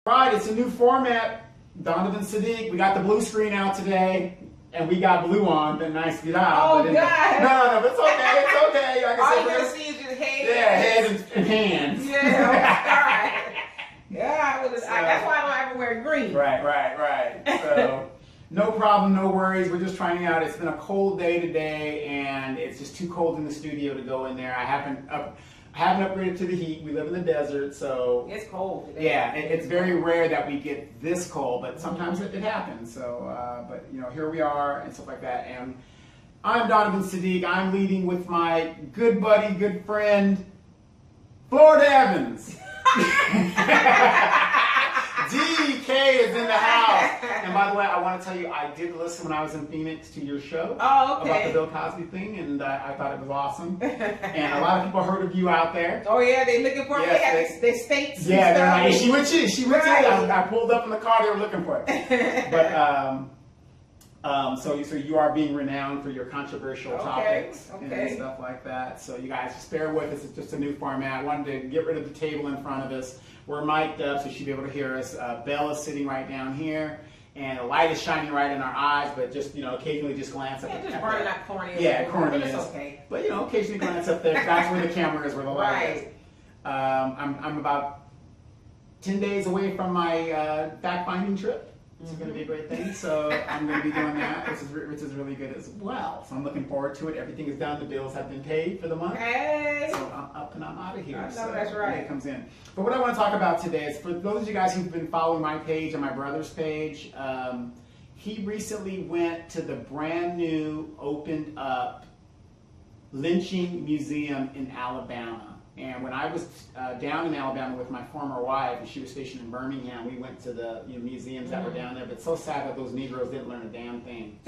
Right, it's a new format. Donovan Sadiq, we got the blue screen out today, and we got blue on. Been nice to get out. Oh, but God. No, but it's okay. It's okay. Like I All said, you're going to see is your head. Yeah, head and hands. Yeah, all right. Yeah, that's why I don't ever wear green. Right. So, no problem, no worries. We're just trying it out. It's been a cold day today, and it's just too cold in the studio to go in there. I haven't upgraded to the heat. We live in the desert, so it's cold today. Yeah, it's very rare that we get this cold, but sometimes it happens. So, but here we are and stuff like that. And I'm Donovan Sadiq. I'm leading with my good buddy, good friend, Florida Evans. DK is in the house. And by the way, I want to tell you, I did listen when I was in Phoenix to your show about the Bill Cosby thing, and I thought it was awesome. And a lot of people heard of you out there. Oh yeah, they looking for me. They have their states. Yeah, they're like, she went to you. She went to you. I pulled up in the car. They were looking for it. But so you are being renowned for your controversial topics and stuff like that. So you guys just bear with us. It's just a new format. I wanted to get rid of the table in front of us. We're mic'd up so she'll be able to hear us. Bella's sitting right down here, and the light is shining right in our eyes. But just occasionally just glance up. Yeah, just burning that cornea. Yeah, cornea. It's okay. But occasionally glance up there. That's where the camera is, where the light is. I'm about 10 days away from my fact-finding trip. It's going to be a great thing, so I'm going to be doing that, which is really good as well. So I'm looking forward to it. Everything is done. The bills have been paid for the month. Hey. So I'm up and I'm out of here. I know so that's right. It comes in. But what I want to talk about today is for those of you guys who've been following my page and my brother's page, he recently went to the brand new opened up lynching museum in Alabama. And when I was down in Alabama with my former wife, and she was stationed in Birmingham, we went to the museums that were down there. But it's so sad that those Negroes didn't learn a damn thing.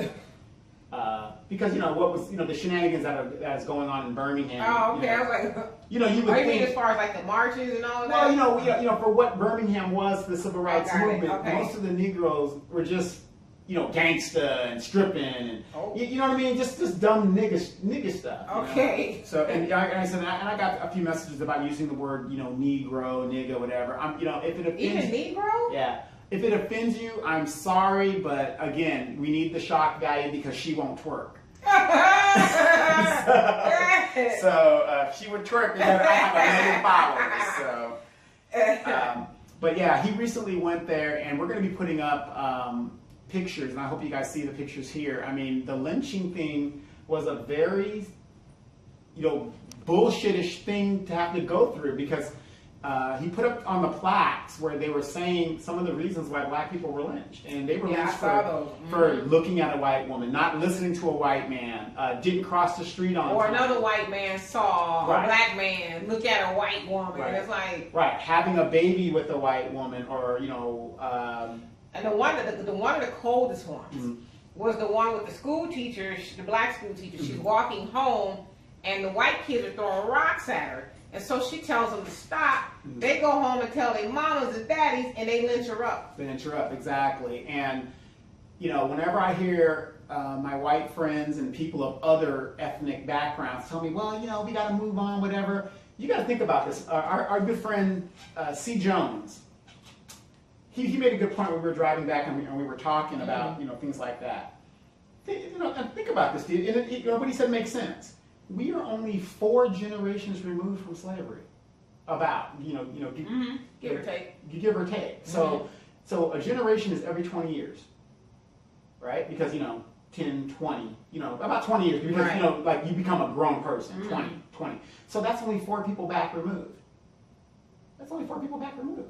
Because what was the shenanigans that's going on in Birmingham. Oh, okay. I was like, you would think, think as far as like the marches and all that. Well, for what Birmingham was, the civil rights movement, most of the Negroes were just gangsta and stripping and you know what I mean, just dumb nigga stuff. Okay. So and I said, and I got a few messages about using the word Negro, nigga, whatever. If it offends even Negro. Yeah. If it offends you, I'm sorry, but again, we need the shock value because she won't twerk. so if she would twerk, I have 1 million followers. So, but yeah, he recently went there, and we're going to be putting up pictures, and I hope you guys see the pictures here. I mean, the lynching thing was a very, bullshitish thing to have to go through because he put up on the plaques where they were saying some of the reasons why black people were lynched, and they were lynched for looking at a white woman, not listening to a white man, didn't cross the street on or time. Another white man saw a black man look at a white woman. Right. It's like having a baby with a white woman, or and the one of the coldest ones was the one with the school teachers, the black school teacher. She's walking home, and the white kids are throwing rocks at her. And so she tells them to stop. They go home and tell their mamas and daddies, and they lynch her up. They lynch her up, exactly. And, whenever I hear my white friends and people of other ethnic backgrounds tell me, well, we got to move on, whatever, you got to think about this. Our good friend, C. Jones, he made a good point when we were driving back and we were talking about, things like that. Think about this, dude. And what he said makes sense. We are only 4 generations removed from slavery. About, give or take. Give or take. So a generation is every 20 years, right? Because 10, 20, about 20 years. Because like you become a grown person, 20. So that's only 4 people back removed. That's only 4 people back removed.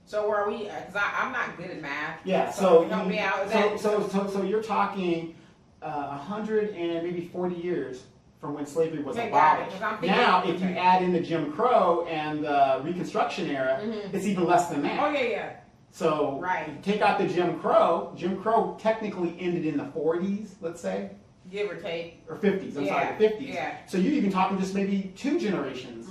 So where are we? Because I'm not good at math. Yeah. So help me out. So you're talking 100 and maybe 40 years from when slavery was abolished. Now, if you add in the Jim Crow and the Reconstruction era, it's even less than that. Oh, yeah. So, take out the Jim Crow. Jim Crow technically ended in the 40s, let's say. Give or take. Or 50s, I'm sorry, the 50s. Yeah. So you're even talking just maybe 2 generations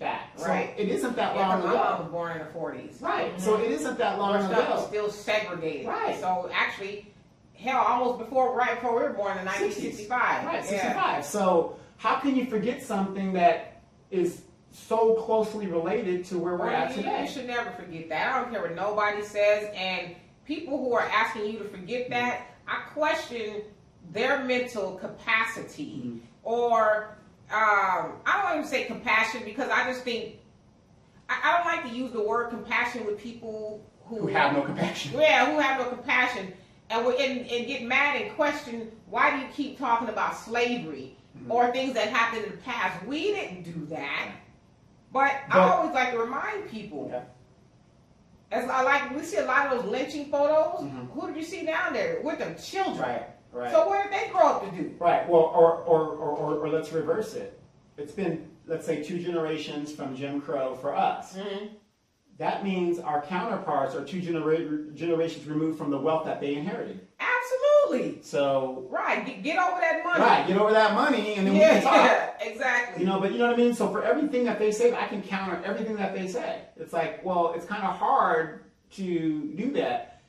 back. So it isn't that long ago. My mom was born in the 40s. Right. So it isn't that long ago. Stuff was still segregated. Right. So actually, almost right before we were born in 1965. Right, 65. So how can you forget something that is so closely related to where we're at today. You should never forget that. I don't care what nobody says. And people who are asking you to forget that, I question their mental capacity. Or I don't even say compassion, because I just think I don't like to use the word compassion with people who have no compassion. Yeah, who have no compassion, and get mad and question, why do you keep talking about slavery or things that happened in the past? We didn't do that. But I always like to remind people. Okay. As we see a lot of those lynching photos. Who did you see down there with them children? Right. Right. So what did they grow up to do? Right. Well, or let's reverse it. It's been, let's say, 2 generations from Jim Crow for us. That means our counterparts are 2 generations removed from the wealth that they inherited. Absolutely. So right, get over that money. Right, get over that money, and then we can talk. Yeah, exactly. But you know what I mean. So for everything that they say, I can counter everything that they say. It's like, well, it's kind of hard to do that.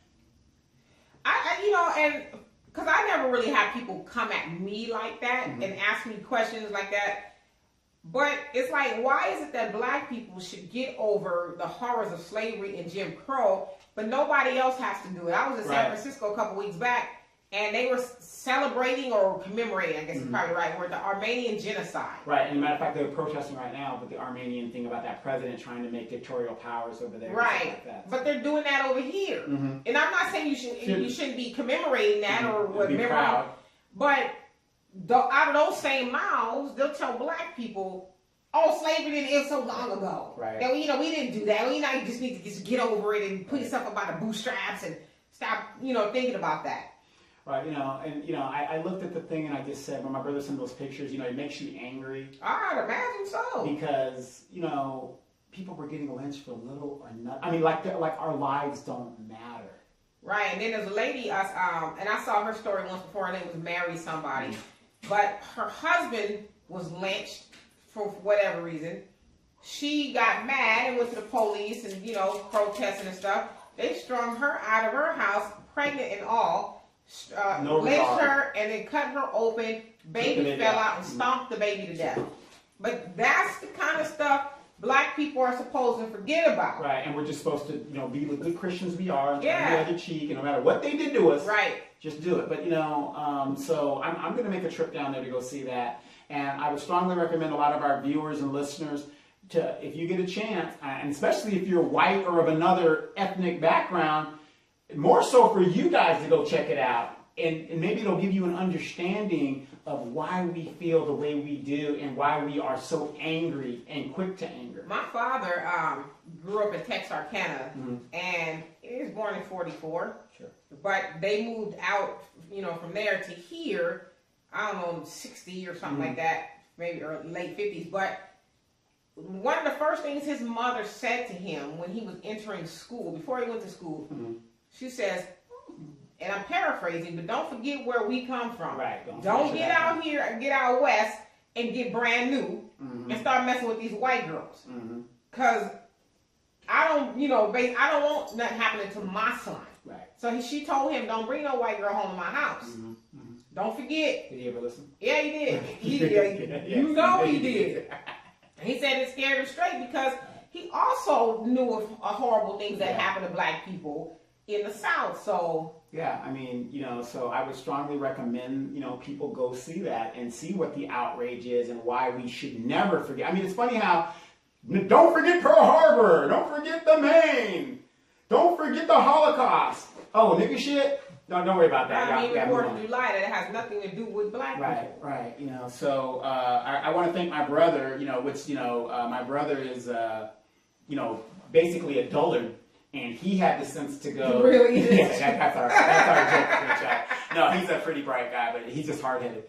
And because I never really have people come at me like that and ask me questions like that. But it's like, why is it that black people should get over the horrors of slavery and Jim Crow, but nobody else has to do it? I was in San Francisco a couple weeks back, and they were celebrating or commemorating, I guess is probably the right word, the Armenian genocide. Right, and as a matter of fact, they're protesting right now with the Armenian thing about that president trying to make dictatorial powers over there. Right, like that. But they're doing that over here. And I'm not saying you shouldn't be commemorating that or whatever, but out of those same mouths, they'll tell black people, "Oh, slavery didn't end so long ago. Right. That we didn't do that. You just need to just get over it and put yourself up by the bootstraps and stop, thinking about that." Right, I looked at the thing and I just said, when my brother sent those pictures, it makes you angry. I'd imagine so. Because, people were getting lynched for little or nothing. I mean, like our lives don't matter. Right, and then there's a lady, and I saw her story once before, her name was Mary somebody, but her husband was lynched for whatever reason. She got mad and went to the police and, protesting and stuff. They strung her out of her house, pregnant and all. Lynched her and then cut her open. Baby fell out and stomped the baby to death. But that's the kind of stuff black people are supposed to forget about. Right, and we're just supposed to, be the good Christians we are, and turn the other cheek, and no matter what they did to us, just do it. But so I'm going to make a trip down there to go see that, and I would strongly recommend a lot of our viewers and listeners to, if you get a chance, and especially if you're white or of another ethnic background, more so for you guys to go check it out, and maybe it'll give you an understanding of why we feel the way we do and why we are so angry and quick to anger. My father grew up in Texarkana, and he was born in 44. Sure. But they moved out, from there to here, I don't know, 60 or something like that, maybe early, late 50s. But one of the first things his mother said to him when he was entering school, before he went to school, she says, and I'm paraphrasing, but don't forget where we come from. Right. Don't get out here and get out west and get brand new and start messing with these white girls. Because I don't want nothing happening to my son. Right. So she told him, don't bring no white girl home to my house. Don't forget. Did he ever listen? Yeah, he did. He did. And he said it scared him straight because he also knew of horrible things that happened to black people in the South. So yeah, I mean, so I would strongly recommend, people go see that and see what the outrage is and why we should never forget. I mean, it's funny how, don't forget Pearl Harbor, don't forget the Maine, don't forget the Holocaust. Oh, nigga shit? No, don't worry about that. I mean, 4th of July, that has nothing to do with black people. Right. So I want to thank my brother, my brother is, basically a dullard. And he had the sense to go. Really? Yeah, that's our joke. No, he's a pretty bright guy, but he's just hard-headed.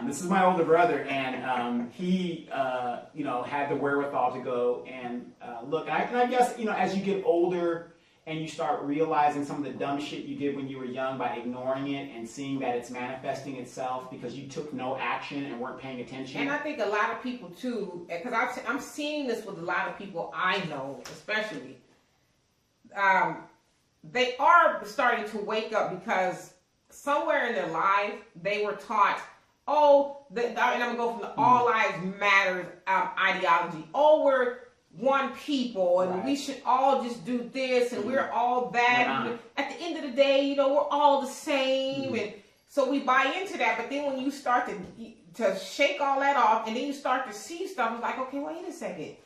This is my older brother, and he, had the wherewithal to go and look. And I guess, as you get older and you start realizing some of the dumb shit you did when you were young by ignoring it and seeing that it's manifesting itself because you took no action and weren't paying attention. And I think a lot of people too, because I'm seeing this with a lot of people I know, especially. They are starting to wake up because somewhere in their life they were taught, and I'm gonna go from the all lives matters ideology. Oh, we're one people, and we should all just do this, and we're all that. At the end of the day, we're all the same, and so we buy into that. But then when you start to shake all that off, and then you start to see stuff, it's like, okay, wait a second.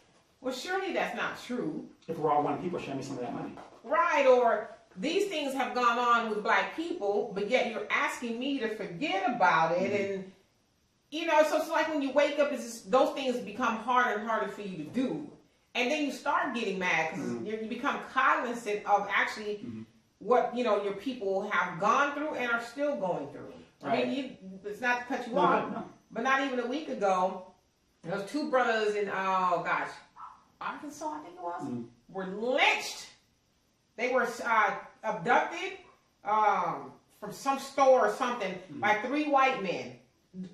Well, surely that's not true. If we're all one people, show me some of that money. Right, or these things have gone on with black people, but yet you're asking me to forget about it, and so it's like when you wake up, those things become harder and harder for you to do, and then you start getting mad because you become cognizant of actually what your people have gone through and are still going through. Right. I mean, it's not to cut you off, but not even a week ago, there was two brothers in Arkansas, I think it was, were lynched. They were abducted from some store or something by 3 white men.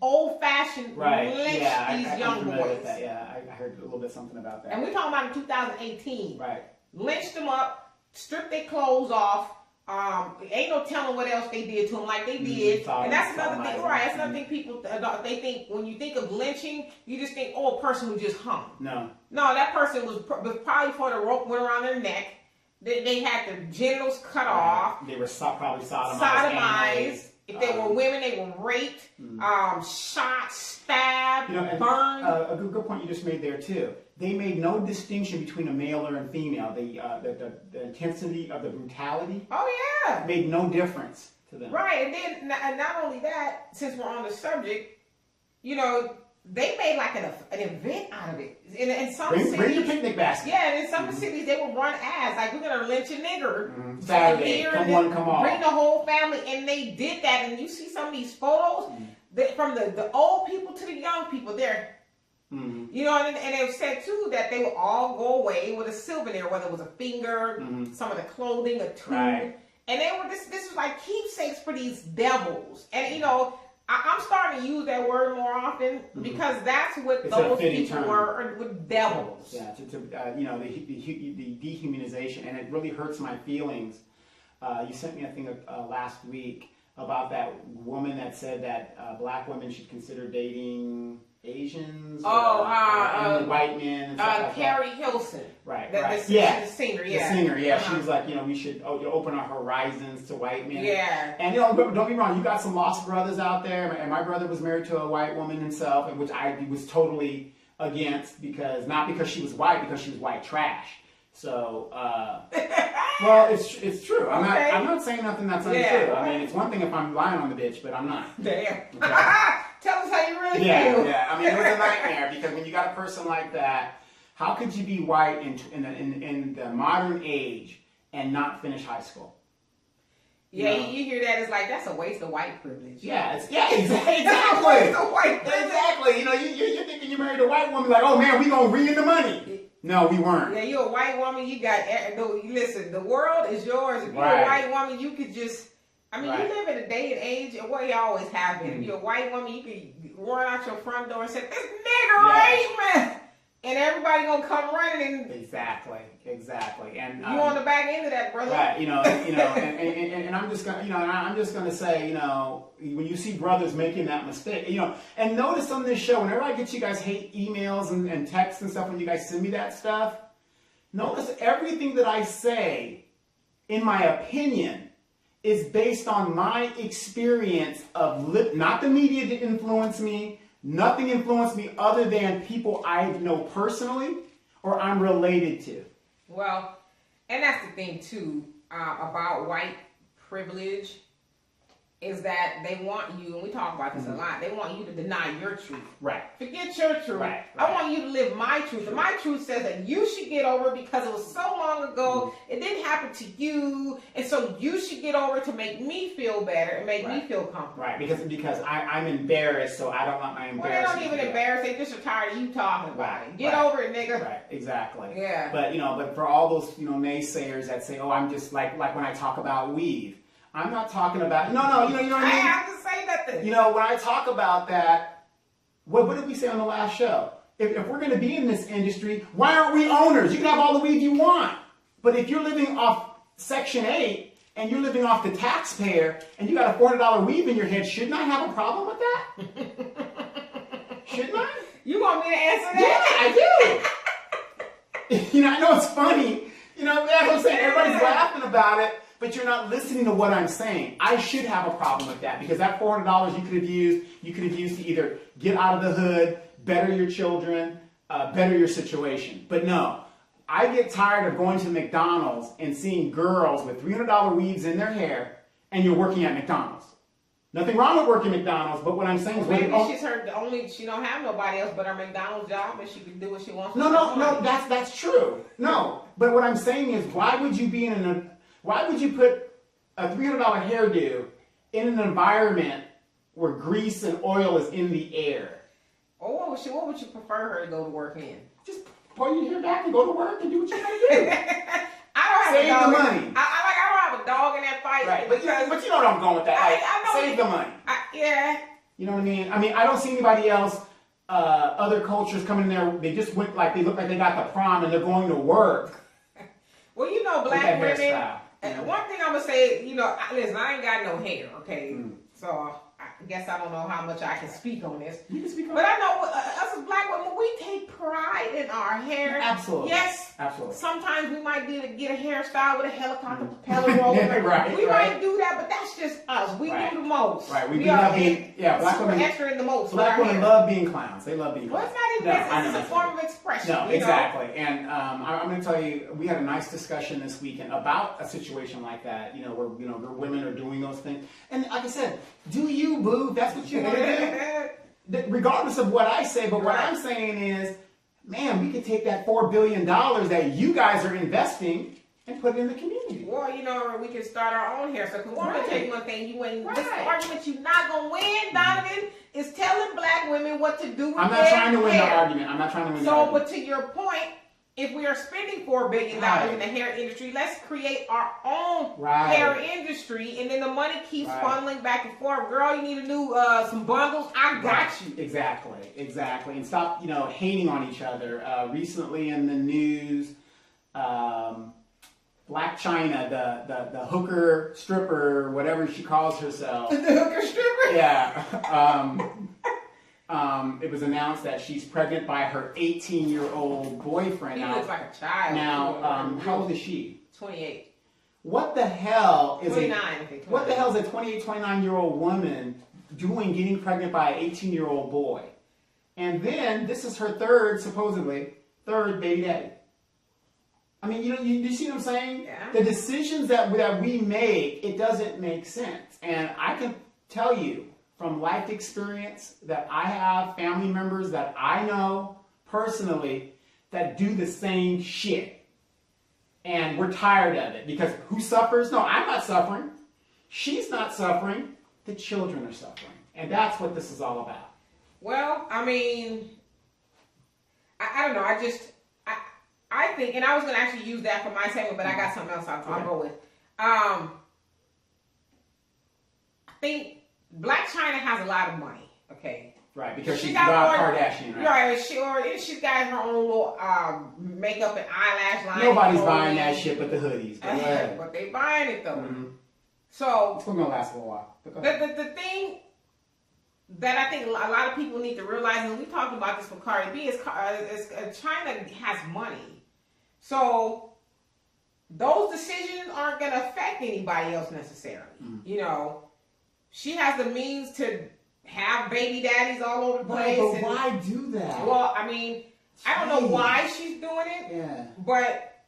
Old-fashioned lynched these young boys. Yeah, I heard a little bit something about that. And we're talking about in 2018. Right. Lynched them up, stripped their clothes off. Ain't no telling what else they did to them like they did. And that's another thing, right? That's another thing people, they think, when you think of lynching, you just think, a person who just hung. No, that person was probably before the rope went around their neck. They had their genitals cut off. They were probably sodomized. If they were women, they were raped, shot, stabbed, burned. A good point you just made there too. They made no distinction between a male and female. The intensity of the brutality. Oh yeah. Made no difference to them. Right, and not only that, since we're on the subject, they made like an event out of it. In some cities, bring your picnic basket. Yeah, and in some cities they would run ads like, we're gonna lynch a nigger Saturday. Come on, come on. Bring the whole family, and they did that. And you see some of these photos from the old people to the young people. They're and they've said too that they will all go away with a souvenir, whether it was a finger, some of the clothing, a tooth, and they were this was like keepsakes for these devils. And I'm starting to use that word more often because that's what those people were, with devils. Yeah, the dehumanization, and it really hurts my feelings. You sent me a thing last week about that woman that said that black women should consider dating Asians, white men, and stuff like Carrie Hilson, right? The singer, the singer, she was like, we should open our horizons to white men, and don't get me wrong, you got some lost brothers out there, and my brother was married to a white woman himself, and which I was totally against not because she was white, because she was white trash. So, well, it's true. I'm not saying nothing that's untrue. I mean, it's one thing if I'm lying on the bitch, but I'm not. Damn. Okay. Tell us how you really feel. Yeah. I mean, it was a nightmare because when you got a person like that, how could you be white in the modern age and not finish high school? Yeah, you hear that, it's like, that's a waste of white privilege. Exactly. That's a waste of white privilege. Exactly. You're thinking you married a white woman, like, oh man, we gonna read the money. No, we weren't. Yeah, you're a white woman. You got listen. The world is yours. If you're a white woman, you could just. I mean, you live in a day and age where you always have been. If you're a white woman, you could run out your front door and say, "This nigger raped me," and everybody gonna come running. And exactly. And you on the back end of that, brother. Right. And I'm just gonna say, when you see brothers making that mistake, and notice on this show, whenever I get you guys hate emails and texts and stuff, when you guys send me that stuff, notice everything that I say, in my opinion, is based on my experience of not the media to influence me, nothing influenced me other than people I know personally or I'm related to. Well, and that's the thing too about white privilege, is that they want you, and we talk about this a lot, they want you to deny your truth. Right. Forget your truth. Right. I want you to live my truth. And my truth says that you should get over it because it was so long ago, it didn't happen to you, and so you should get over it to make me feel better and make me feel comfortable. Right, because I'm embarrassed, so I don't want my embarrassment. Well, they don't even embarrass, they just are tired of you talking about it. Get over it, nigga. Right, exactly. Yeah. But for all those, naysayers that say, oh, I'm just like when I talk about weave. I'm not talking about, no, you know what I mean? I have to say nothing. When I talk about that, what did we say on the last show? If we're going to be in this industry, why aren't we owners? You can have all the weed you want. But if you're living off Section 8, and you're living off the taxpayer, and you got a $400 weave in your head, shouldn't I have a problem with that? Shouldn't I? You want me to answer that? Yeah, I do. I know it's funny. That's what I'm saying. Everybody's laughing about it, but you're not listening to what I'm saying. I should have a problem with that because that $400 you could have used to either get out of the hood, better your children, better your situation. But no, I get tired of going to McDonald's and seeing girls with $300 weaves in their hair, and you're working at McDonald's. Nothing wrong with working McDonald's, but what I'm saying is... Maybe she don't have nobody else but her McDonald's job, and she can do what she wants. No, that's true. No, but what I'm saying is, why would you put a $300 hairdo in an environment where grease and oil is in the air? Or what would you prefer her to go to work in? Just pull your hair back and go to work and do what you gotta do. I don't have Save a dog. the money. I don't have a dog in that fight. Right, but you know where I'm going with that. I know. Save the money. Yeah. You know what I mean? I don't see anybody else, other cultures coming in there. They just went they look like they got the prom and they're going to work. Well, black women. One thing I'm gonna say, listen, I ain't got no hair, okay? So I guess I don't know how much I can speak on this. You can speak on but I know us as black women, we take pride in our hair. Absolutely. Yes. Absolutely. Sometimes we might get a hairstyle with a helicopter propeller roller. Right. We might do that, but that's just us. We do the most. Right. We are black super women extra in the most. Black women love being clowns. They love being clowns. Well, it's not even it's a form of expression. No, exactly. And I'm going to tell you, we had a nice discussion this weekend about a situation like that. Where women are doing those things. And like I said, do you, boo? That's what you want to do. Regardless of what I say, but what I'm saying is, man, we could take that $4 billion that you guys are investing and put it in the community. Well, we can start our own hair. So, because I'm going to tell you one thing, you win. This argument you're not going to win, Donovan, is telling black women what to do with I'm not trying to win the argument. I'm not trying to win the argument. But to your point, if we are spending $4 billion in the hair industry, let's create our own hair industry, and then the money keeps funneling back and forth. Girl, you need a new some bundles. I got you. Exactly. And stop, hating on each other. Recently in the news, Black China, the hooker stripper, whatever she calls herself. The hooker stripper. Yeah. It was announced that she's pregnant by her 18-year-old boyfriend. He looks like a child. Now, how old is she? 28. What the hell is 29? What the hell is a 28, 29-year-old woman doing getting pregnant by an 18-year-old boy? And then this is her supposedly third baby daddy. I mean, you see what I'm saying? Yeah. The decisions that we make, it doesn't make sense. And I can tell you from life experience that I have family members that I know personally that do the same shit. And we're tired of it because who suffers? No, I'm not suffering. She's not suffering. The children are suffering. And that's what this is all about. Well, I mean, I don't know. I think, and I was going to actually use that for my segment, but I got something else I'll go with. I think Blac Chyna has a lot of money, okay? Right, because she's Rob Kardashian, right? Right, she's got her own little makeup and eyelash line. Nobody's buying that shit but the hoodies. But they buying it, though. Mm-hmm. So, it's going to last a little while. The thing that I think a lot of people need to realize, and we talked about this with Cardi B, is China has money. So, those decisions aren't going to affect anybody else necessarily. Mm-hmm. She has the means to have baby daddies all over the place. But why do that? Well, I mean, I don't know why she's doing it. Yeah. But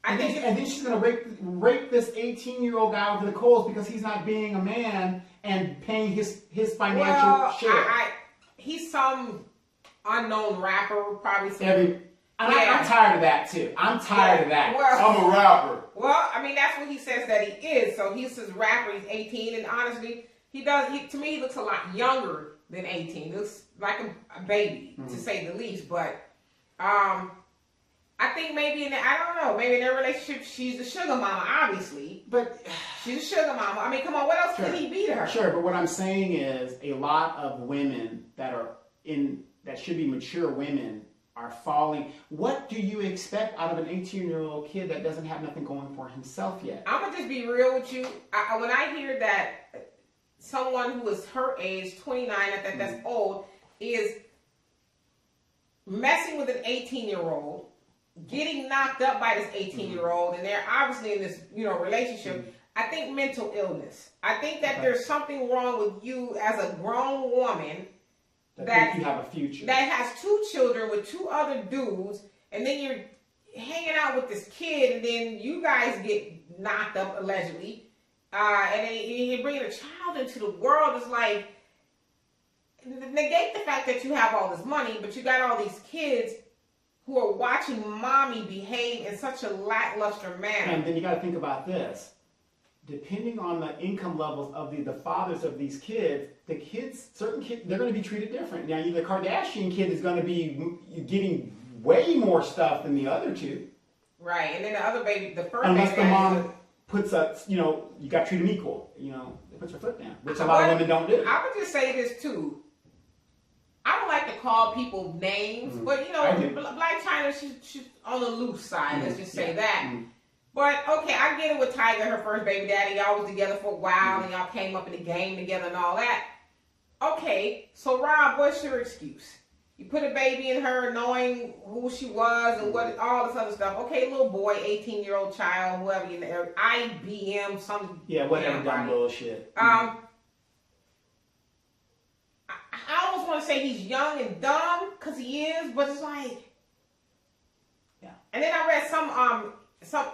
I think... And then she's going to rape this 18-year-old guy over the coals because he's not being a man and paying his financial share. He's some unknown rapper, probably some... I'm tired of that, too. I'm tired of that. Well, I'm a rapper. Well, I mean, that's what he says that he is. So he's his rapper. He's 18. And honestly, to me, he looks a lot younger than 18. He looks like a baby, to say the least. But I think maybe I don't know, maybe in their relationship, she's the sugar mama, obviously. But she's a sugar mama. I mean, come on, what else could he be to her? Sure, but what I'm saying is a lot of women that should be mature women are falling. What do you expect out of an 18-year-old kid that doesn't have nothing going for himself yet? I'm gonna just be real with you. When I hear that someone who is her age, 29, I think that's old, is messing with an 18-year-old, getting knocked up by this 18-year-old, and they're obviously in this, relationship. I think mental illness. I think that there's something wrong with you as a grown woman that think you have a future, that has 2 children with 2 other dudes, and then you're hanging out with this kid, and then you guys get knocked up allegedly, and then you're bringing a child into the world. It's like, negate the fact that you have all this money, but you got all these kids who are watching mommy behave in such a lackluster manner. And then you got to think about this. Depending on the income levels of the fathers of these kids, certain kids, they're going to be treated different. Now, the Kardashian kid is going to be getting way more stuff than the other 2. Right, and then the other baby, the first unless baby, the mom puts you got to treat them equal. They put your foot down, which a lot of women don't do. I would just say this too. I don't like to call people names, but Black China, she's on the loose side. Let's just say that. But okay, I get it with Tiger, her first baby daddy. Y'all was together for a while, and y'all came up in the game together and all that. Okay, so Rob, what's your excuse? You put a baby in her, knowing who she was and what all this other stuff. Okay, little boy, 18-year-old child, whoever you know, IBM, some whatever dumb bullshit. I almost want to say he's young and dumb, because he is, but it's like, And then I read some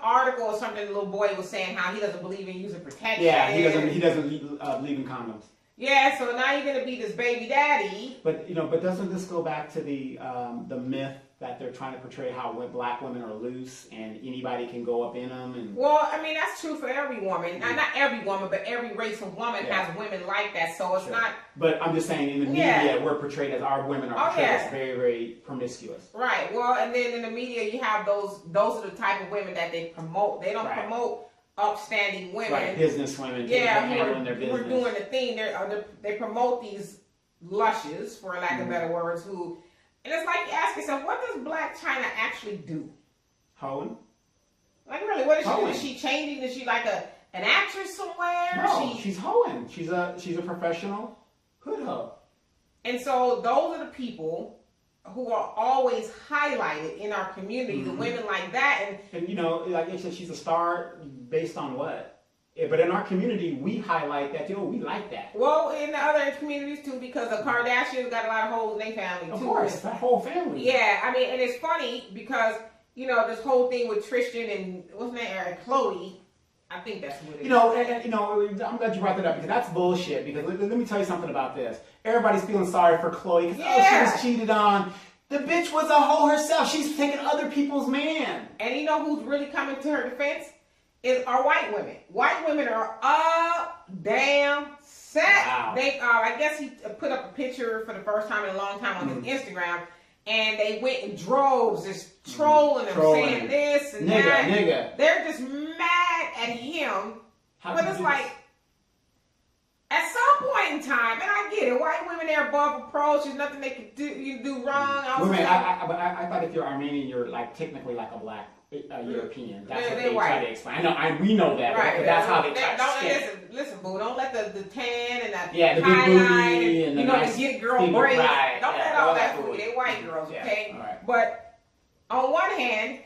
article or something. The little boy was saying how he doesn't believe in using protection. Yeah, he doesn't believe in condoms. Yeah, so now you're gonna be this baby daddy. But doesn't this go back to the myth that they're trying to portray how Black women are loose and anybody can go up in them? And well, I mean that's true for every woman. Not every woman, but every race of woman has women like that. So it's not. But I'm just saying, in the media, we're portrayed as our women are portrayed as very, very promiscuous. Right. Well, and then in the media, you have those are the type of women that they promote. They don't promote upstanding women, right? Business women, handling their business. Who are doing the thing. They promote these lushes, for lack of better words, who. And it's like you ask yourself, what does Black China actually do? Hoeing. Like really, what is she doing? Is she changing? Is she like an actress somewhere? No, she's hoeing. She's a professional hood hoe. And so those are the people who are always highlighted in our community, the women like that. And like I said, she's a star based on what? Yeah, but in our community, we highlight that, we like that. Well, in the other communities too, because the Kardashians got a lot of hoes in their family too. Of course, that whole family. Yeah, I mean, and it's funny because, this whole thing with Tristan and, what's her name, Chloe, I think that's what it is. I'm glad you brought that up because that's bullshit. Because let me tell you something about this. Everybody's feeling sorry for Chloe because, she was cheated on. The bitch was a hoe herself. She's taking other people's man. And you know who's really coming to her defense? Is our white women. White women are up, damn set. Wow. They I guess he put up a picture for the first time in a long time on his Instagram, and they went in droves, just trolling him, saying this and that. Nigga. They're just mad at him. But it's like, at some point in time, and I get it, white women, they're above reproach. There's nothing they can do wrong. I thought if you're Armenian, you're like technically like a Black European. That's what they try to explain. We know that, right? But that's how they try to skip. Listen, boo. Don't let the tan and the big booty and the nice get girl braids. Right, don't let all that fool. They're white girls, okay? Right. But on one hand,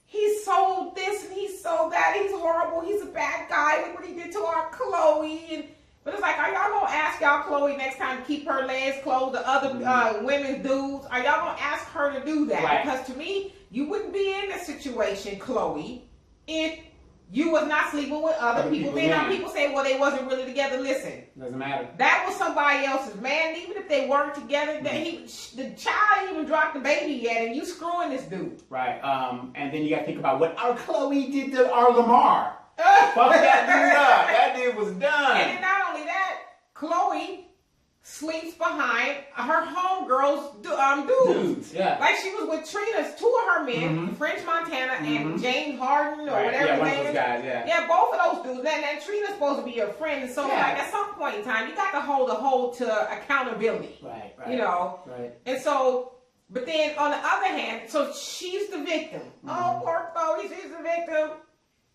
he sold this and he sold that. He's horrible. He's a bad guy. Look what he did to our Chloe. But it's like, are y'all gonna ask y'all Chloe next time to keep her legs closed? The other women's dudes, are y'all gonna ask her to do that? Right. Because to me, you wouldn't be in this situation, Chloe, if you was not sleeping with other people. Now people say, well, they wasn't really together. Listen, doesn't matter. That was somebody else's man. Even if they weren't together, the child ain't even dropped the baby yet, and you screwing this dude. Right. And then you got to think about what our Chloe did to our Lamar. Fuck that dude up. That dude was done. And then not only that, Chloe sleeps behind her homegirls, dudes. Yeah. Like she was with Trina's, 2 of her men, French Montana and James Harden or whatever his name is. Guys, yeah, both of those dudes. And Trina's supposed to be your friend. And so like at some point in time, you got to hold to accountability. Right. Right. And so But then on the other hand, so she's the victim. Oh, poor Chloe, she's the victim.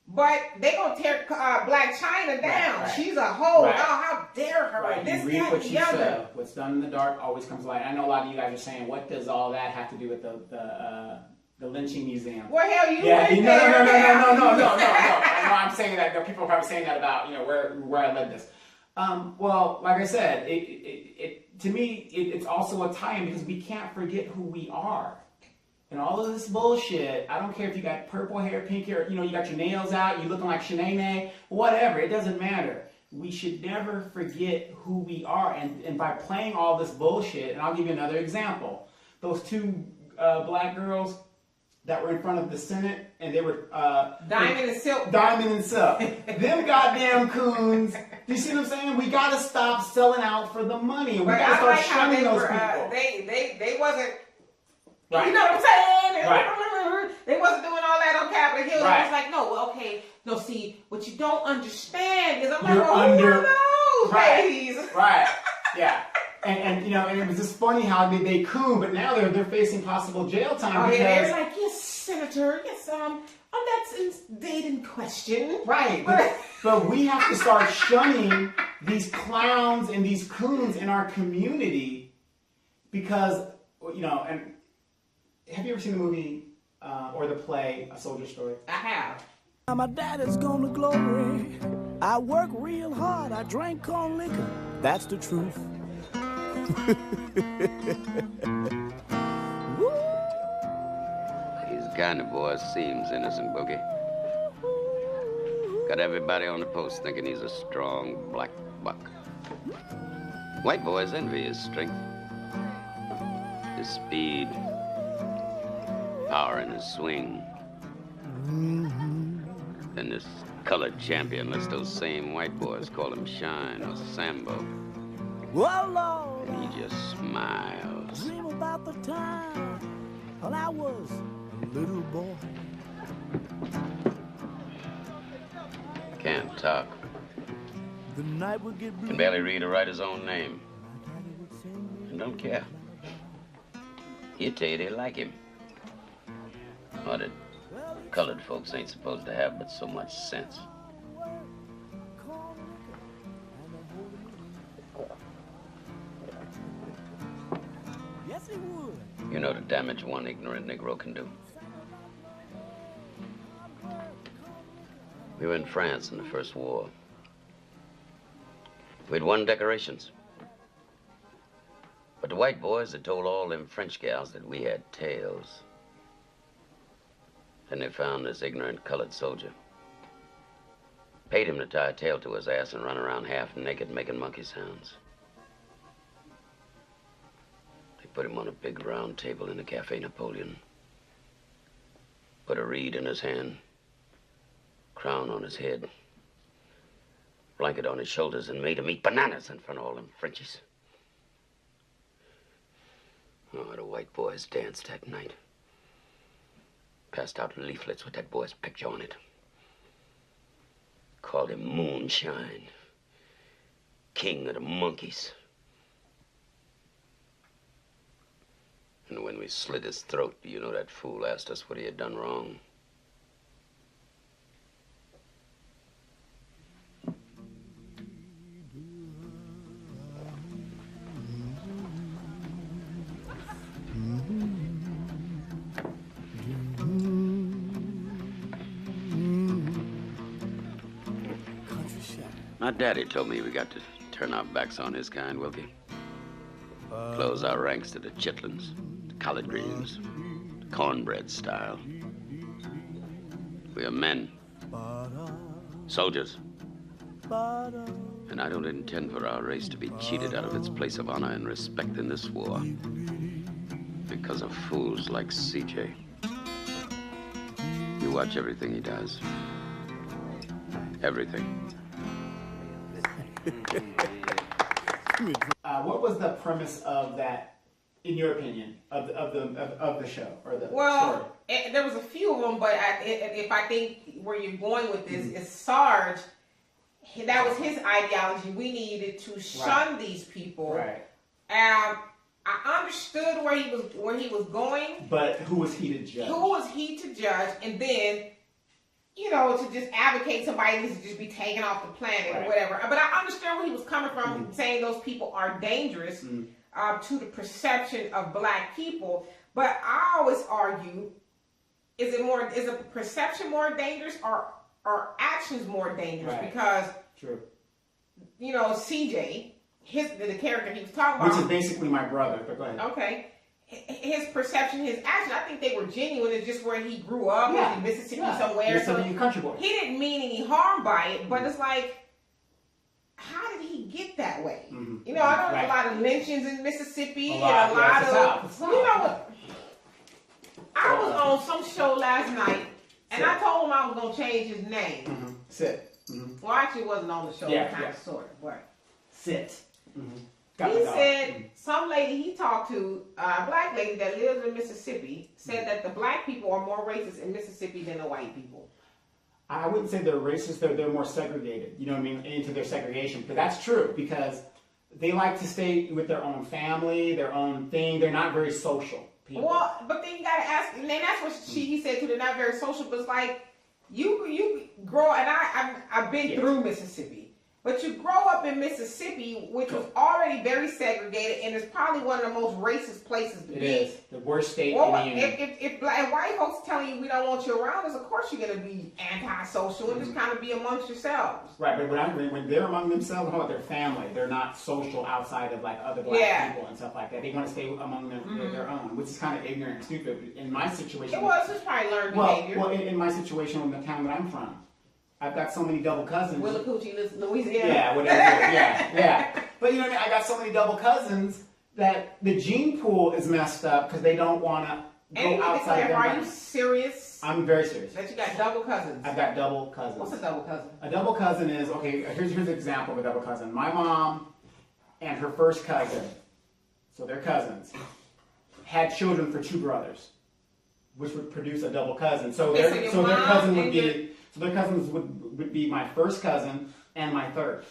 But they gonna tear Black China down. Right. She's a hoe. Right. Oh, how dare her? Right. This, You reap that, what the you other. sow. What's done in the dark always comes to light. I know a lot of you guys are saying, what does all that have to do with the lynching museum? Well, hell, you Yeah, went no. there. I know I'm saying that. People are probably saying that about where I led this. Well, like I said, to me it's also a tie-in because we can't forget who we are. And all of this bullshit, I don't care if you got purple hair, pink hair, you got your nails out, you looking like Shanae, whatever, it doesn't matter. We should never forget who we are. And by playing all this bullshit, and I'll give you another example. Those two black girls that were in front of the Senate, and they were... Diamond and Silk. Them goddamn coons. You see what I'm saying? We gotta stop selling out for the money. We But gotta I start like how shunning they those were, people. they wasn't... Right. You know what I'm saying? Right. They wasn't doing all that on Capitol Hill. Right. It was like, no, well, okay. No, see, what you don't understand is I'm like, You're well, under- who are those Right. ladies? Right. Yeah. And it was just funny how they coon, but now they're facing possible jail time Oh, because yeah, they're like, yes, Senator, yes, that's date in question. right. But we have to start shunning these clowns and these coons in our community because and have you ever seen the movie or the play A Soldier Story? I have. My daddy's gone to glory. I work real hard. I drank corn liquor. That's the truth. He's the kind of boy seems innocent, Boogie. Got everybody on the post thinking he's a strong black buck. White boys envy his strength, his speed, power in his swing. Then this colored champion lets those same white boys call him Shine or Sambo. Whoa, Lord. And he just smiles. Dream about the time when I was a little boy. Can't talk. The night would get blue. Can barely read or write his own name. And don't care. He'd tell you they like him. Or that colored folks ain't supposed to have but so much sense. Yes, he would. You know the damage one ignorant Negro can do. We were in France in the First War. We'd won decorations. But the white boys had told all them French gals that we had tails. Then they found this ignorant colored soldier. Paid him to tie a tail to his ass and run around half naked making monkey sounds. They put him on a big round table in the Cafe Napoleon. Put a reed in his hand, crown on his head, blanket on his shoulders, and made him eat bananas in front of all them Frenchies. Oh, the white boys danced that night. Passed out leaflets with that boy's picture on it. Called him Moonshine, king of the monkeys. And when we slit his throat, you know that fool asked us what he had done wrong. My daddy told me we got to turn our backs on his kind, Wilkie. Close our ranks to the chitlins, the collard greens, the cornbread style. We are men, soldiers. And I don't intend for our race to be cheated out of its place of honor and respect in this war because of fools like CJ. You watch everything he does. Everything. What was the premise of that, in your opinion, of the show or the story? There was a few of them, but if I think where you're going with this is Sarge. That was his ideology. We needed to shun these people. Right. I understood where he was going. But who was he to judge? Who was he to judge? And then, to just advocate somebody needs to just be taken off the planet or whatever. But I understand where he was coming from, saying those people are dangerous to the perception of black people. But I always argue, is a perception more dangerous or are actions more dangerous? Right. Because, True. CJ, the character he was talking about, which is basically my brother. But go ahead. Okay. His perception, his action, I think they were genuine. It's just where he grew up, in Mississippi somewhere. Mississippi country boy. He didn't mean any harm by it, but it's like, how did he get that way? Mm-hmm. I know a lot of lynchings in Mississippi, a lot of, what? I was on some show last night, and I told him I was going to change his name. Mm-hmm. Sit. Mm-hmm. Well, actually, it wasn't on the show, kind of, sort of, but. Sit. Mm-hmm. He said some lady he talked to, a black lady that lives in Mississippi, said that the black people are more racist in Mississippi than the white people. I wouldn't say they're racist. They're more segregated. You know what I mean? Into their segregation. But that's true because they like to stay with their own family, their own thing. They're not very social people. Well, but then you got to ask, and then that's what he said too. They're not very social, but it's like you grow, and I've been through Mississippi. But you grow up in Mississippi, which was already very segregated, and it's probably one of the most racist places to be. It is the worst state well, in the union. If black and white folks telling you we don't want you around us, of course you're going to be antisocial and just kind of be amongst yourselves. Right, but when they're among themselves, how about their family? They're not social outside of like other black people and stuff like that. They want to stay among their own, which is kind of ignorant and stupid. In my situation, well, it's just probably learned behavior. Well, in my situation, in the town that I'm from. I've got so many double cousins. Willacoochee, Louisiana. Yeah, whatever. yeah. But you know what I mean? I got so many double cousins that the gene pool is messed up because they don't want to go outside of their Are you serious? I'm very serious. That you got double cousins? I've got double cousins. What's a double cousin? A double cousin is, here's an example of a double cousin. My mom and her first cousin, so they're cousins, had children for two brothers, which would produce a double cousin. So their cousin would be... So their cousins would be my first cousin and my third,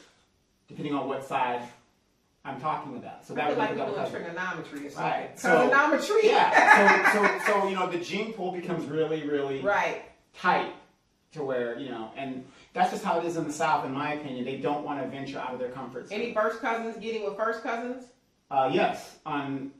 depending on what side I'm talking about. So that would be the double cousin. Trigonometry or something. Right. Trigonometry. Yeah. So the gene pool becomes really, really tight to where, and that's just how it is in the South, in my opinion. They don't want to venture out of their comfort zone. Any first cousins getting with first cousins? Yes, on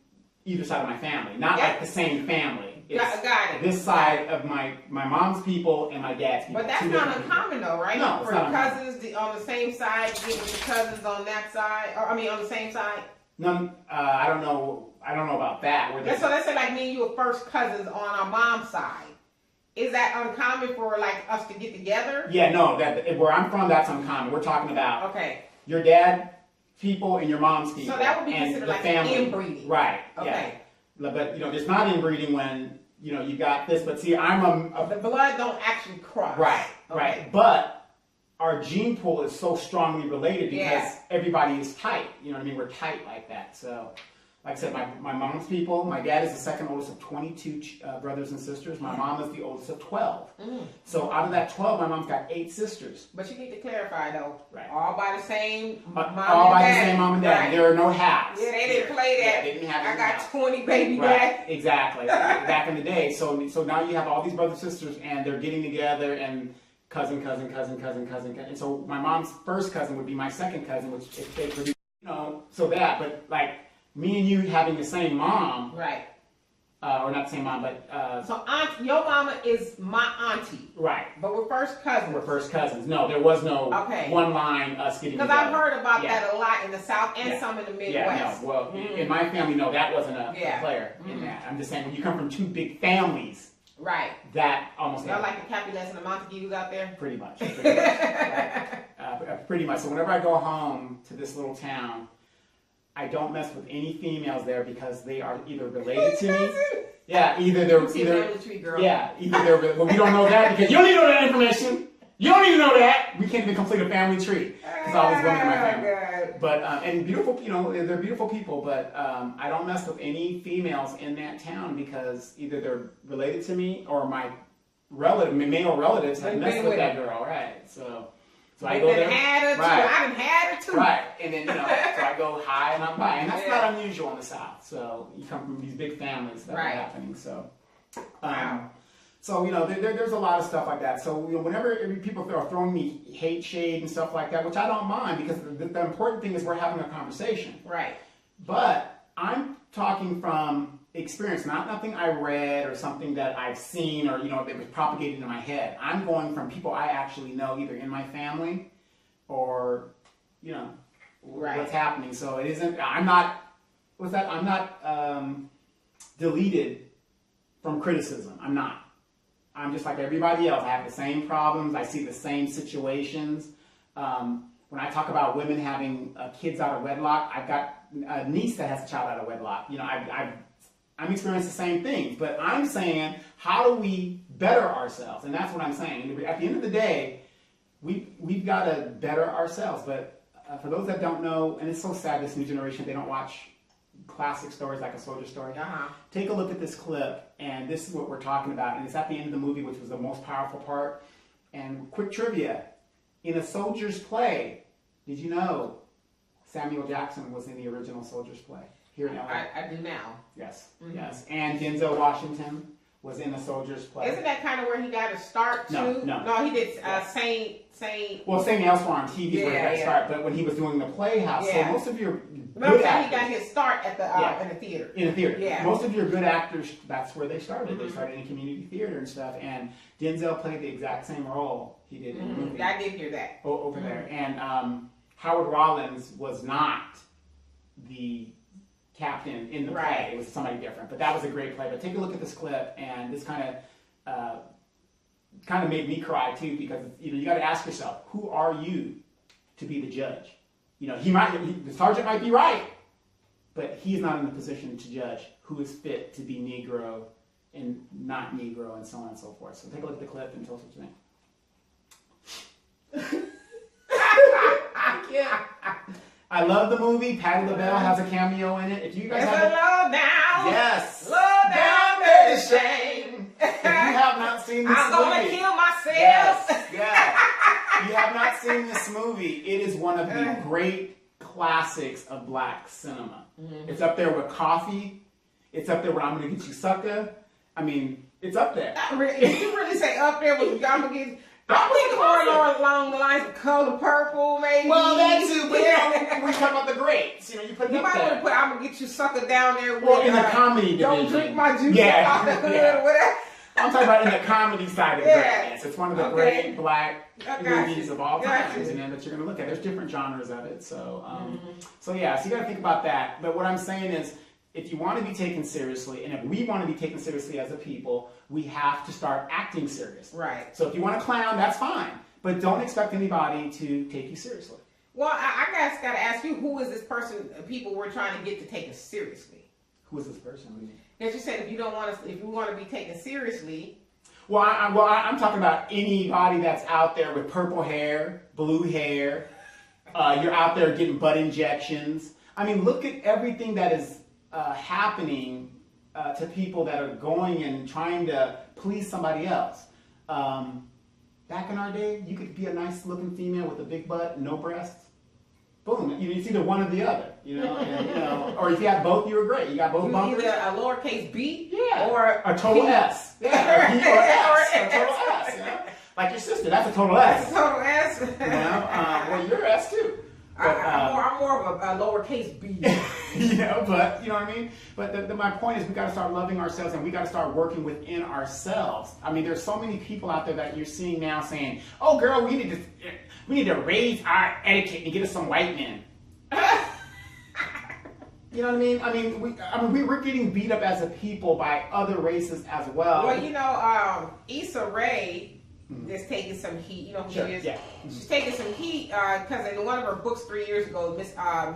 either side of my family. Not like the same family. Got it. This side of my mom's people and my dad's people. But that's not uncommon though, right? No, for cousins on the same side, getting with the cousins on that side, on the same side. No, I don't know about that. So let's say like me and you are first cousins on our mom's side. Is that uncommon for like us to get together? Yeah, no. That where I'm from, that's uncommon. We're talking about your dad people and your mom's people. So that would be considered like inbreeding, right? Okay. Yeah. But there's not inbreeding when you got this. But see, I'm the blood don't actually cross. Right. Right. But our gene pool is so strongly related because everybody is tight. You know what I mean? We're tight like that. So, like I said, my mom's people, my dad is the second oldest of 22 brothers and sisters. My mom is the oldest of 12. So out of that 12, my mom's got 8 sisters. But you need to clarify though. Right. All by the same mom and dad. All by the same mom and dad. Right. There are no hats. Yeah, they didn't play that. Yeah, they didn't have I got hats. 20 baby right. dads. Exactly. Back in the day. So now you have all these brothers and sisters and they're getting together and cousin. And so my mom's first cousin would be my second cousin, which if they produce, so that, but like, me and you having the same mom, right? Or not the same mom, but so your mama is my auntie, right? But we're first cousins. We're first cousins. No, there was no one line us getting together. Because I've heard about that a lot in the South and some in the Midwest. Yeah, no. Well, in my family, no, that wasn't a player in that. I'm just saying when you come from two big families, right? That almost. Y'all like the Capulets and the Montagues out there? Pretty much. Right? Pretty much. So whenever I go home to this little town, I don't mess with any females there because they are either related to me. Yeah, either they're family tree, girl. Yeah, either they're. Well, we don't know that because you don't even know that information. You don't even know that. We can't even complete a family tree because all these women in my family. But and beautiful, they're beautiful people. But I don't mess with any females in that town because either they're related to me or my male relatives have messed with that girl, right? So So I go there. Had her too. I done had her too. Right. And then, so I go high and I'm by. And that's not unusual in the South. So you come from these big families that are happening. So, so there's a lot of stuff like that. So, whenever people are throwing me hate shade and stuff like that, which I don't mind because the important thing is we're having a conversation. Right. But I'm talking from experience, not nothing I read or something that I've seen or that was propagated in my head. I'm going from people I actually know, either in my family or what's happening. So it isn't. I'm not. What's that? I'm not deleted from criticism. I'm not. I'm just like everybody else. I have the same problems. I see the same situations. When I talk about women having kids out of wedlock, I've got a niece that has a child out of wedlock. I'm experiencing the same things, but I'm saying, how do we better ourselves? And that's what I'm saying. At the end of the day, we've got to better ourselves. But for those that don't know, and it's so sad, this new generation, they don't watch classic stories like A Soldier Story. Take a look at this clip, and this is what we're talking about. And it's at the end of the movie, which was the most powerful part. And quick trivia, in A Soldier's Play, did you know Samuel Jackson was in the original Soldier's Play? Here in LA. I do now. Yes, yes. And Denzel Washington was in A Soldier's Play. Isn't that kind of where he got his start too? No, he did Saint. Well, St. Elsewhere on TV is where he got his start, but when he was doing the Playhouse, so most of your good actors, he got his start at the in the theater. In the theater. Yeah. Most of your good actors, that's where they started. They started in community theater and stuff, and Denzel played the exact same role he did in the movie. I did hear that. Over there. And Howard Rollins was not the captain in the play. It was somebody different, but that was a great play. But take a look at this clip, and this kind of made me cry too, because you got to ask yourself, who are you to be the judge? The sergeant might be right, but he's not in the position to judge who is fit to be Negro and not Negro, and so on and so forth. So take a look at the clip and tell us what you think. I can't. I love the movie. Patti LaBelle has a cameo in it. If you guys have low down. Yes. Low down, dirty shame. If you have not seen this movie, I'm gonna kill myself. Yes. You have not seen this movie. It is one of the great classics of black cinema. It's up there with Coffee. It's up there with I'm Gonna Get You Sucker. I mean, it's up there. If you really say up there with I'm gonna get. I'm thinking more along the lines of Color Purple, maybe. Well, that too, but we talk about the greats. You put it you up might there. want to put I'm gonna get you sucker down there with in the comedy division. Don't drink my juice. Yeah. Or whatever. I'm talking about in the comedy side of greatness. It's one of the great black movies of all times, that you're going to look at. There's different genres of it, so so you got to think about that. But what I'm saying is, if you want to be taken seriously, and if we want to be taken seriously as a people, we have to start acting serious. Right. So if you want to clown, that's fine, but don't expect anybody to take you seriously. Well, I guess got to ask you, who is this person? People we're trying to get to take us seriously. Who is this person? What do you mean? As you said, if you want to be taken seriously. Well, I'm talking about anybody that's out there with purple hair, blue hair. You're out there getting butt injections. I mean, look at everything that is happening to people that are going and trying to please somebody else. Back in our day, you could be a nice-looking female with a big butt and no breasts. Boom, it's either one or the other, or if you had both, you were great. You got both bumpers. Either a lowercase b, or a total S. Yeah, a B or S, a total S. Like your sister, that's a total S. That's a total S. Well, you're S too. But, I'm more of a lowercase b. But you know what I mean? But my point is, we got to start loving ourselves, and we got to start working within ourselves. I mean, there's so many people out there that you're seeing now saying, "Oh, girl, we need to raise our etiquette and get us some white men." You know what I mean? We're getting beat up as a people by other races as well. Well, Issa Rae is taking some heat. You know who she is? Yeah. She's taking some heat because in one of her books 3 years ago,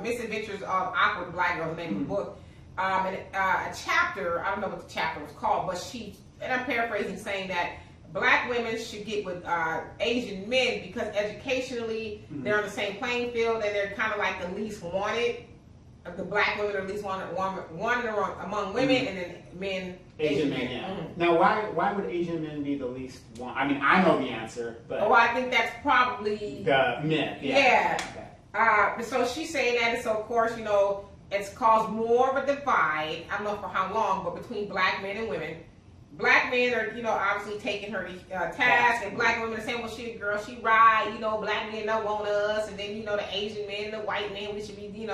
Misadventures of Awkward Black Girls, the name of the book, a chapter, I don't know what the chapter was called, but and I'm paraphrasing, saying that black women should get with Asian men because educationally they're on the same playing field and they're kind of like the least wanted. The black women are at least wanted among women, and then men Asian men, yeah. Now, why would Asian men be the least want? I mean, I know the answer, but Oh, I think that's probably the myth. yeah. Okay. So she's saying that, and so of course, it's caused more of a divide. I don't know for how long, but between black men and women. Black men are, obviously taking her to task, and black women are saying, well, she a girl, she right, black men don't want us, and then, the Asian men, the white men, we should be,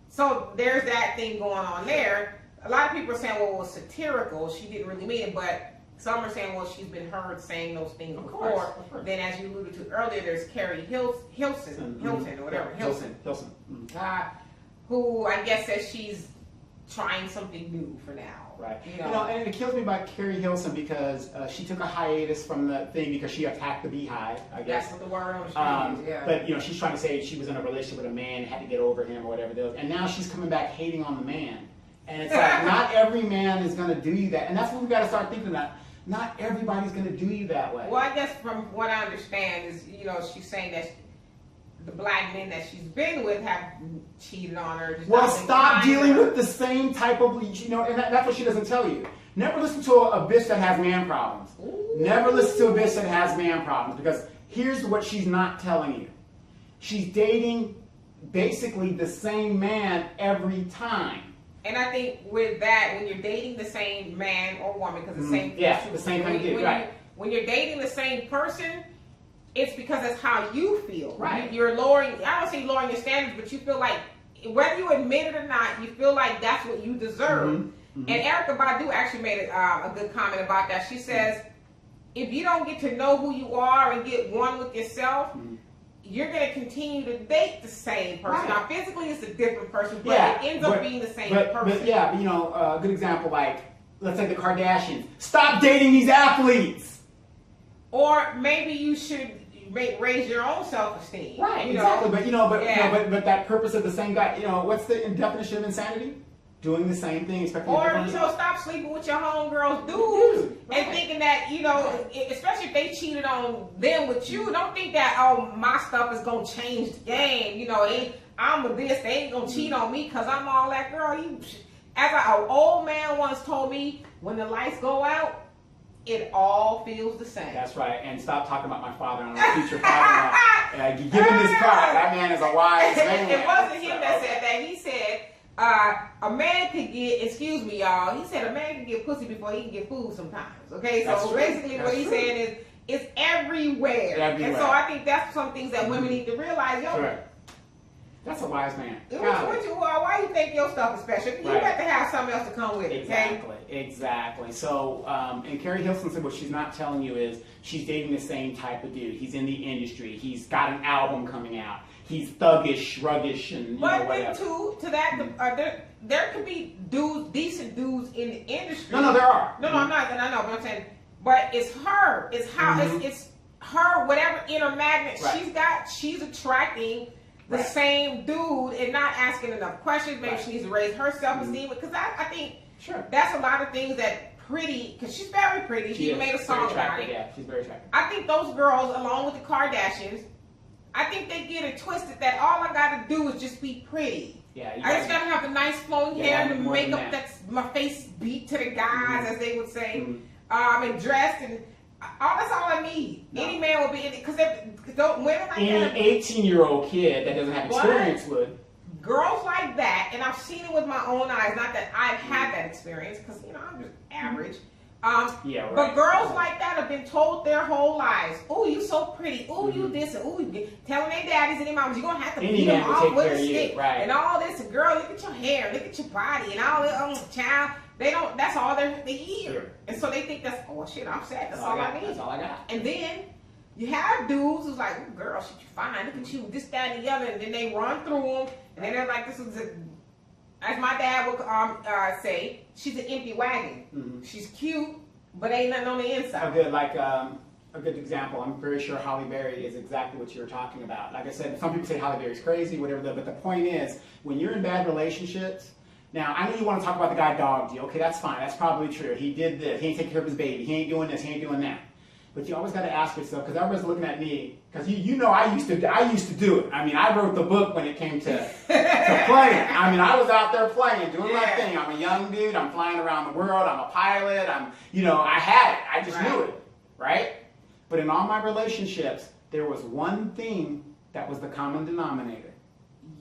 So there's that thing going on there. A lot of people are saying, well, it was satirical, she didn't really mean it, but some are saying, well, she's been heard saying those things before. Of course. Then, as you alluded to earlier, there's Carrie Hilson, or whatever, Hilson. Who I guess says she's trying something new for now. Right. And it kills me about Carrie Hilson because she took a hiatus from the thing because she attacked the beehive, I guess. That's what the word on the street is, yeah. But, she's trying to say she was in a relationship with a man, had to get over him or whatever. And now she's coming back hating on the man. And it's like, not every man is going to do you that. And that's what we've got to start thinking about. Not everybody's going to do you that way. Well, I guess from what I understand is, she's saying that the black men that she's been with have cheated on her. Well, stop dealing with the same type of, and that's what she doesn't tell you. Never listen to a bitch that has man problems. Ooh. Never listen to a bitch that has man problems because here's what she's not telling you. She's dating basically the same man every time. And I think with that, when you're dating the same man or woman, because the same the same kind of dude, right? When you're dating the same person, it's because that's how you feel. Right. You're lowering, I don't say lowering your standards, but you feel like, whether you admit it or not, you feel like that's what you deserve. And Erykah Badu actually made a good comment about that. She says, if you don't get to know who you are and get one with yourself, you're going to continue to date the same person. Right. Now, physically, it's a different person, but it ends up being the same person. But a good example, like, let's say the Kardashians. Stop dating these athletes. Or maybe you should raise your own self-esteem. Right, exactly. But that purpose of the same guy, what's the definition of insanity? Doing the same thing, expecting or, a different result. stop sleeping with your homegirls dudes Right. and thinking that, especially if they cheated on them with you, don't think that, oh, my stuff is going to change the game. I'm a this, they ain't going to cheat on me because I'm all that girl. As an old man once told me, when the lights go out, it all feels the same. That's right. And stop talking about my father and my future father-in-law. Give him his pride. That man is a wise man. It wasn't him that said that. He said, a man could get, excuse me, y'all, he said a man can get pussy before he can get food sometimes. Okay? That's So true. basically what he's saying is, it's everywhere. And so I think that's some things that women need to realize. Yo, Correct. That's a wise man. why you think your stuff is special? You Right. got to have something else to come with it, okay? Exactly. So, and Carrie Hilson said what she's not telling you is she's dating the same type of dude. He's in the industry. He's got an album coming out. He's thuggish, ruggish, and But whatever. then to that, there could be dudes, decent dudes in the industry. No, there are. No, I'm not, and I know, but I'm saying, but it's her. It's how it's her. Whatever inner magnet she's got, she's attracting the same dude and not asking enough questions. Maybe she needs to raise her self-esteem because I think that's a lot of things that pretty, because she's very pretty. She made a song about it. Yeah, she's very attractive. I think those girls, along with the Kardashians, I think they get it twisted that all I gotta do is just be pretty. Yeah, I just gotta have the nice flowing hair and the more than makeup that. that's my face beat to the guys, as they would say, and dressed, and that's all I need. No. Any man will be in it because women like Any that. 18-year-old kid that doesn't have experience would. Girls like that, and I've seen it with my own eyes. Not that I've had that experience, because I'm just average. But girls like that have been told their whole lives, "Oh, you so pretty. Oh, you this, and oh, telling their daddies and their moms, you're gonna have to beat them off with a stick and all this. And girl, look at your hair, look at your body, and all that. Child, they don't. That's all they hear, and so they think that's shit. I'm sad. That's all I need. That's all I got. And then you have dudes who's like, "Oh, girl, shit, you fine. Look at you, this, that, and the other," and then they run through them, and then they're like, "This is a." As my dad would say, she's an empty wagon. She's cute, but ain't nothing on the inside. A good example, I'm very sure Holly Berry is exactly what you were talking about. Like I said, some people say Holly Berry's crazy, whatever, but the point is, when you're in bad relationships, now I know you want to talk about the guy dogged you. Okay, that's fine. That's probably true. He did this. He ain't taking care of his baby. He ain't doing this. He ain't doing that. But you always got to ask yourself, because everybody's looking at me, because you know I used to do it. I mean, I wrote the book when it came to playing. I mean, I was out there playing, doing my thing. I'm a young dude. I'm flying around the world. I'm a pilot. I had it. I just knew it, right? But in all my relationships, there was one thing that was the common denominator.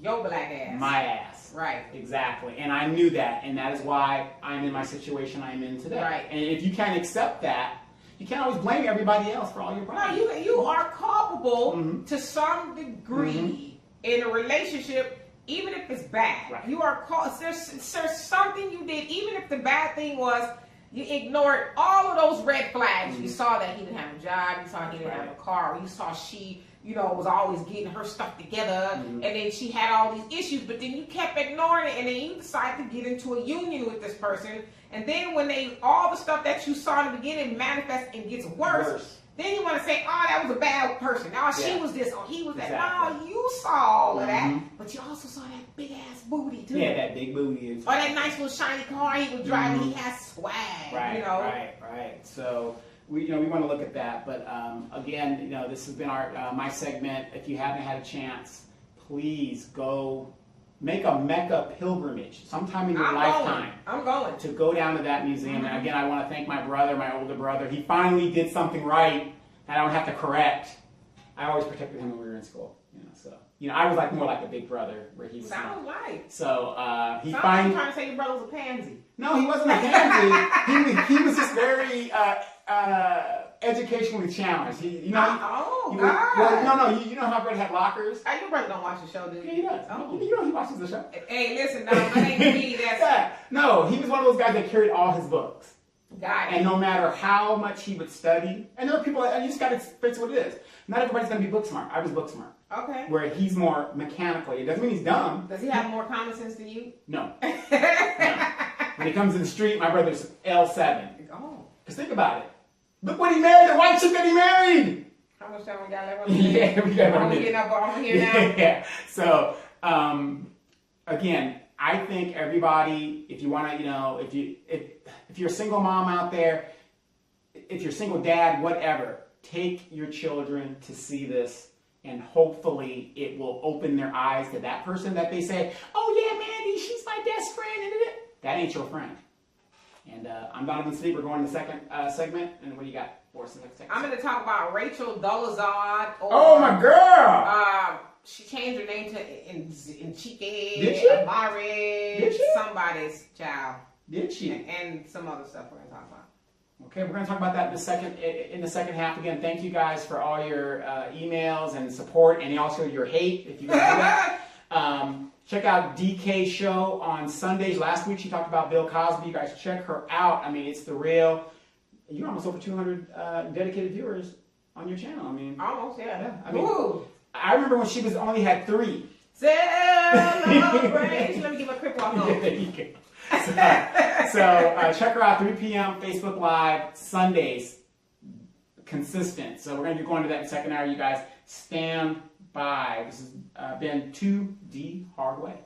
Your black ass. My ass. Right. Exactly. And I knew that, and that is why I'm in my situation I'm in today. Right. And if you can't accept that, you can't always blame everybody else for all your problems. No, you are culpable to some degree in a relationship, even if it's bad. Right. You are there's something you did, even if the bad thing was you ignored all of those red flags. You saw that he didn't have a job, you saw he didn't have a car, or you saw she, was always getting her stuff together, and then she had all these issues, but then you kept ignoring it, and then you decided to get into a union with this person, and then when all the stuff that you saw in the beginning manifests and gets worse, then you want to say, oh, that was a bad person, oh, she was this, or he was that. No, you saw all of that, but you also saw that big ass booty too. Yeah, that big booty. Or that nice little shiny car he was driving, he has swag, Right. So we want to look at that, but again, this has been our my segment. If you haven't had a chance, please go make a Mecca pilgrimage sometime in your lifetime. I'm going to go down to that museum. And again, I want to thank my brother, my older brother. He finally did something right that I don't have to correct. I always protected him when we were in school. I was more like a big brother where he was. Sounds like. So he finally. finally Trying to say your brother was a pansy. No, he wasn't a pansy. he was just very educationally challenged. God. No. You know how Brett had lockers? Your brother don't watch the show, do you? Yeah, he does. Oh. He watches the show. Hey, listen, no, that ain't me. That's Yeah. No, he was one of those guys that carried all his books. got it. And no matter how much he would study, and there are people, and you just got to face what it is. Not everybody's going to be book smart. I was book smart. Okay. Where he's more mechanically. It doesn't mean he's dumb. Does he have more common sense than you? No. When he comes in the street, my brother's L7. Oh. Because think about it. Look what he married, the white chick that he married. How much time we got left on the Yeah, we got I'm getting up over here now. Yeah. So, again, I think everybody, if you want to, if you're a single mom out there, if you're a single dad, whatever, take your children to see this, and hopefully it will open their eyes to that person that they say, oh yeah, Mandy, she's my best friend. That ain't your friend. And I'm Donovan Sleep. We're going to the second segment. And what do you got for us in the next segment? I'm going to talk about Rachel Dolezal. Oh, my girl! She changed her name to nching. Did she? Amari. Did she? Somebody's child. Did she? And some other stuff we're going to talk about. Okay, we're going to talk about that in the second half. Again, thank you guys for all your emails and support, and also your hate, if you can do that. Check out DK Show on Sundays. Last week she talked about Bill Cosby. You guys check her out. I mean, it's the real. You're almost over 200 dedicated viewers on your channel. I mean, almost, yeah. I mean, Ooh. I remember when she only had 3. Celebration. Let me give her a quick walk home. Yeah, there you go. So check her out, 3 p.m. Facebook Live, Sundays, consistent. So we're going to be going to that in the second hour. You guys stand by. This has been 2D Hard Way.